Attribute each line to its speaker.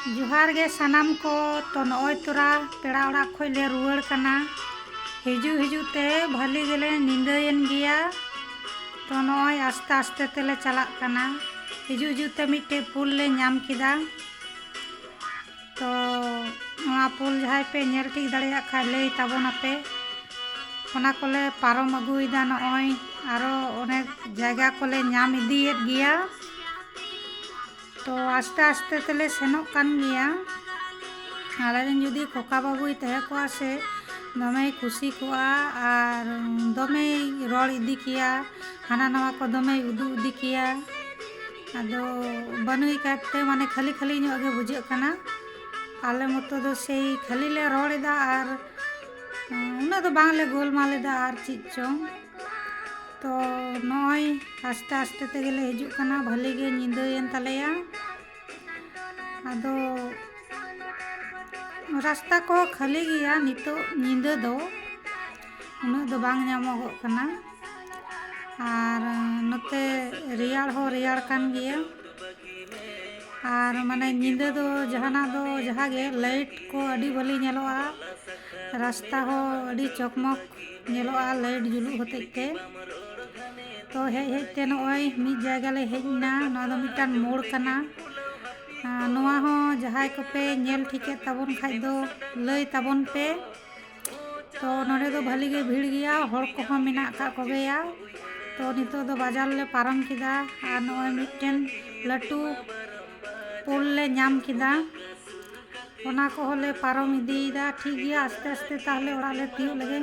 Speaker 1: जोहार गे सानाम को तो नॉय तोरा पेड़ा ओड़ा खोय ले रुआड़ कना हिजुते भली गेले निंदायन गिया तो नॉय आस्ते आस्ते तेले चलाक कना हिजुते मिट्टे पुल ले नाम किदा तो पुल जहाँ पे नेल ठीक दाड़िया खा लई ताबोनापे ओना कोले पारम अगुइदा नॉय आरो अनेक जायगा कोले नाम इदियेद गिया तो आस्ते आस्ते तेले सेनोक कान गिया आलेन जुदी खोका बाबुई तहे कोआ से दमे खुशी कोआ आर दमे रोड इदी किया हाना नवा को दमे उदू इदी किया आदो बनुई काटते माने खाली खाली ᱧᱚᱜ गे बुझे कना आले मतो दो से खाली ले रोड़ेदा आर उना दो बांगले गोलमालेदा आर चीज चों तो नॉय आस्ते आस्ते तेगेले हिजुक कना भले गे निंदायन तलेया आदो रास्ता को खाली गया नितो निंदा दो उना दो बांग ᱧᱟᱢᱚᱜᱚᱜ कना आर नते रियाड़ हो रियाड़ कान गिया आर माने निंदा दो जहाना दो जहाँ गे लाइट को अड़ी भली नेलोआ रास्ता हो अड़ी चकमक नेलोआ लाइट जुलुग होतेते तो हेजते नॉय मिद जायगा ले हेजना नवा दो मिटान मोड़ कना नवा हो जहाय को पे नेल ठीके ताबोन खाइ दो लई ताबोन पे तो नोडे दो भली गे भीड़ गिया हर को हो मेना का कोबेया तो नितो दो बाजार ले पारम किदा आर नॉय मिटन लटू पुल ले नाम किदा ओना को होले पारम इदीदा ठीक गया आस्ते आस्ते ताहले ओड़ा ले तियो लगे।